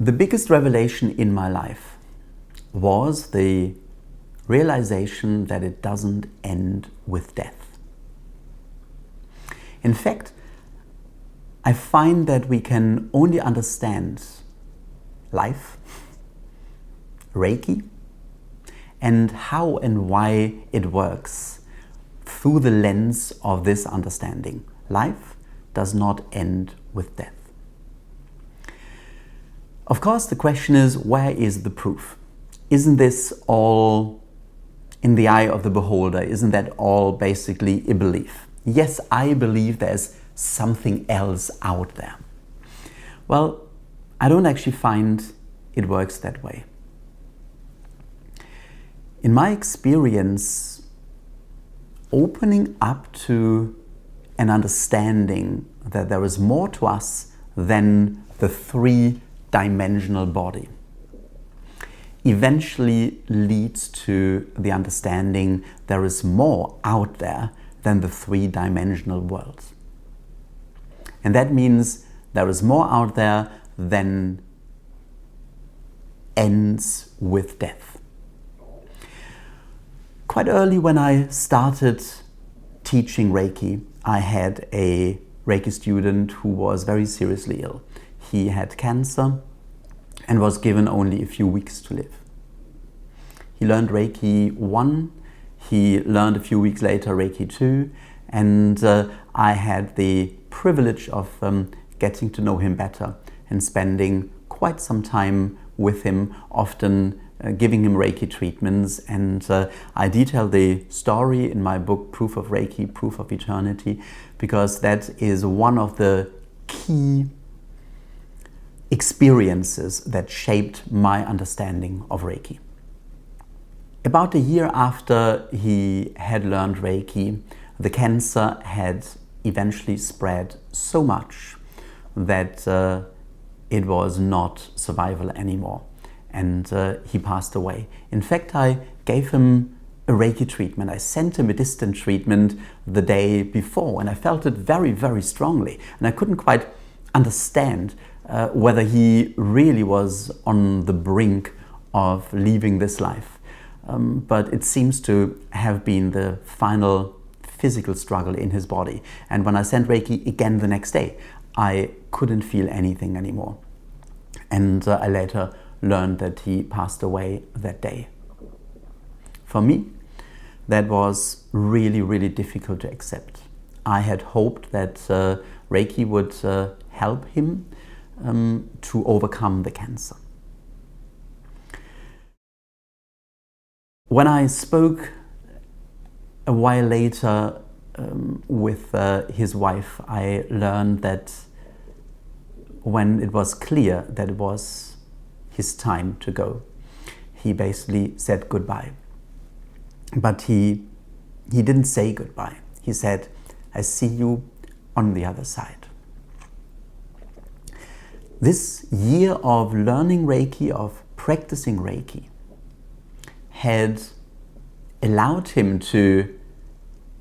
The biggest revelation in my life was the realization that it doesn't end with death. In fact, I find that we can only understand life, Reiki, and how and why it works through the lens of this understanding. Life does not end with death. Of course, the question is, where is the proof? Isn't this all in the eye of the beholder? Isn't that all basically a belief? Yes, I believe there's something else out there. Well, I don't actually find it works that way. In my experience, opening up to an understanding that there is more to us than the three-dimensional body eventually leads to the understanding there is more out there than the three-dimensional world. And that means there is more out there than ends with death. Quite early when I started teaching Reiki, I had a Reiki student who was very seriously ill. He had cancer and was given only a few weeks to live. He learned Reiki 1, he learned a few weeks later Reiki 2, and I had the privilege of getting to know him better and spending quite some time with him, often giving him Reiki treatments. And I detail the story in my book, Proof of Reiki, Proof of Eternity, because that is one of the key experiences that shaped my understanding of Reiki. About a year after he had learned Reiki, the cancer had eventually spread so much that it was not survivable anymore, and he passed away. In fact, I gave him a Reiki treatment. I sent him a distant treatment the day before, and I felt it very, very strongly, and I couldn't quite understand whether he really was on the brink of leaving this life. But it seems to have been the final physical struggle in his body. And when I sent Reiki again the next day, I couldn't feel anything anymore. And I later learned that he passed away that day. For me, that was really, really difficult to accept. I had hoped that Reiki would help him to overcome the cancer. When I spoke a while later with his wife, I learned that when it was clear that it was his time to go, he basically said goodbye. But he didn't say goodbye. He said, "I see you on the other side." This year of learning Reiki, of practicing Reiki, had allowed him to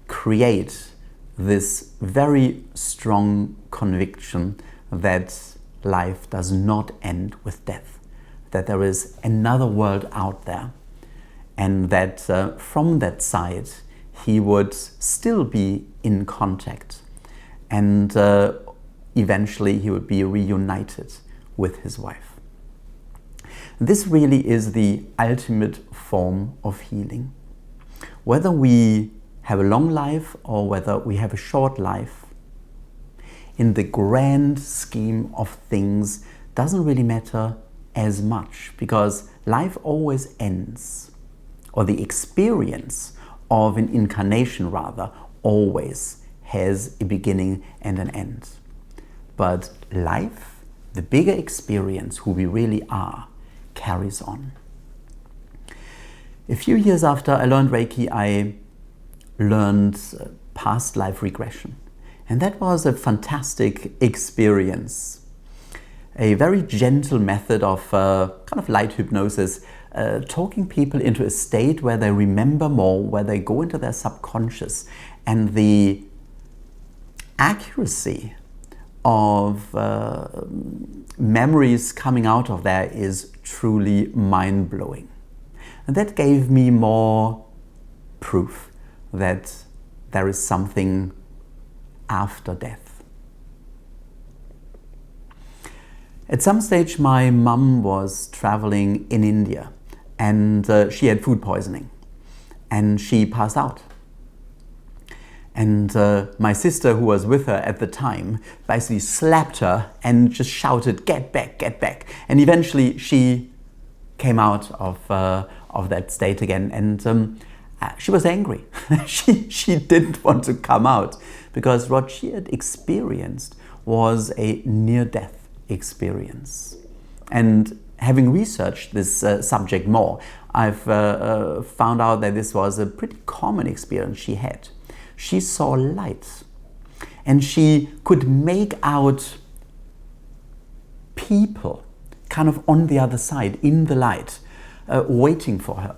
create this very strong conviction that life does not end with death, that there is another world out there, and that from that side he would still be in contact, and eventually he would be reunited with his wife. This really is the ultimate form of healing. Whether we have a long life or whether we have a short life, in the grand scheme of things, doesn't really matter as much, because life always ends, or the experience of an incarnation rather always has a beginning and an end. But life, the bigger experience, who we really are, carries on. A few years after I learned Reiki, I learned past life regression. And that was a fantastic experience. A very gentle method of kind of light hypnosis, talking people into a state where they remember more, where they go into their subconscious. And the accuracy of memories coming out of there is truly mind-blowing. And that gave me more proof that there is something after death. At some stage, my mum was traveling in India, and she had food poisoning, and she passed out. And my sister, who was with her at the time, basically slapped her and just shouted, "Get back, get back." And eventually she came out of that state again, and she was angry. she didn't want to come out, because what she had experienced was a near-death experience. And having researched this subject more, I've found out that this was a pretty common experience she had. She saw light, and she could make out people kind of on the other side, in the light, waiting for her.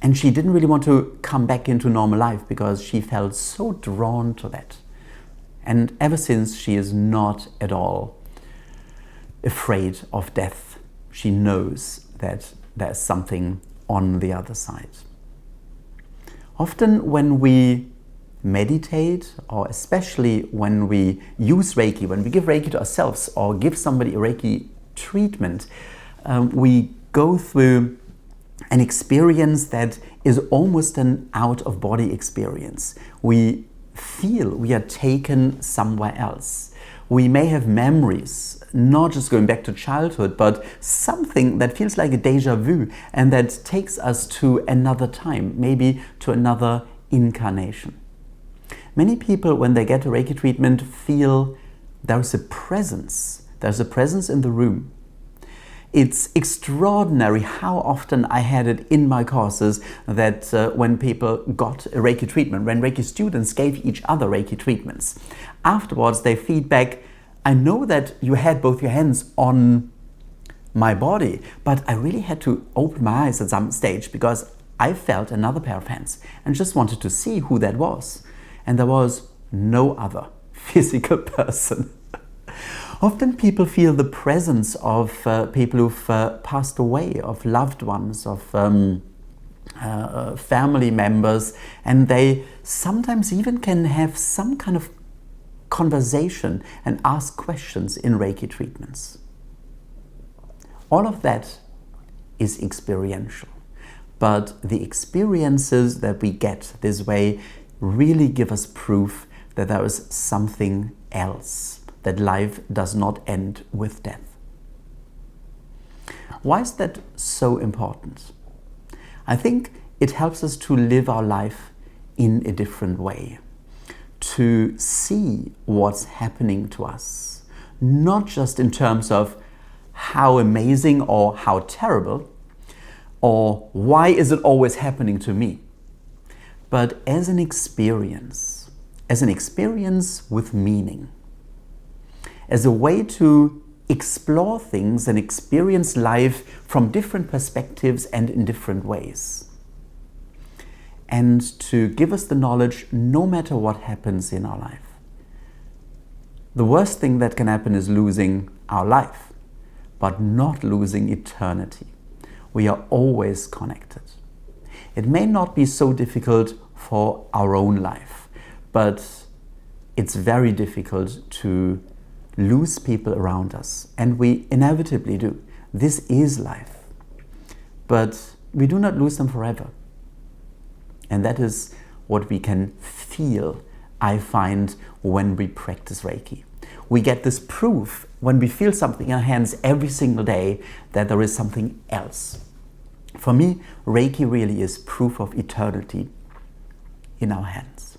And she didn't really want to come back into normal life because she felt so drawn to that. And ever since, she is not at all afraid of death. She knows that there's something on the other side. Often when we meditate, or especially when we use Reiki, when we give Reiki to ourselves or give somebody a Reiki treatment, we go through an experience that is almost an out-of-body experience. We feel we are taken somewhere else. We may have memories, not just going back to childhood, but something that feels like a déjà vu and that takes us to another time, maybe to another incarnation. Many people, when they get a Reiki treatment, feel there's a presence. There's a presence in the room. It's extraordinary how often I had it in my courses that when people got a Reiki treatment, when Reiki students gave each other Reiki treatments, afterwards they feedback, "I know that you had both your hands on my body, but I really had to open my eyes at some stage because I felt another pair of hands and just wanted to see who that was." And there was no other physical person. Often people feel the presence of people who've passed away, of loved ones, of family members, and they sometimes even can have some kind of conversation and ask questions in Reiki treatments. All of that is experiential, but the experiences that we get this way really give us proof that there is something else, that life does not end with death. Why is that so important? I think it helps us to live our life in a different way, to see what's happening to us, not just in terms of how amazing or how terrible, or why is it always happening to me, but as an experience with meaning, as a way to explore things and experience life from different perspectives and in different ways. And to give us the knowledge no matter what happens in our life. The worst thing that can happen is losing our life, but not losing eternity. We are always connected. It may not be so difficult for our own life, but it's very difficult to lose people around us, and we inevitably do. This is life, but we do not lose them forever. And that is what we can feel, I find, when we practice Reiki. We get this proof when we feel something in our hands every single day that there is something else. For me, Reiki really is proof of eternity in our hands.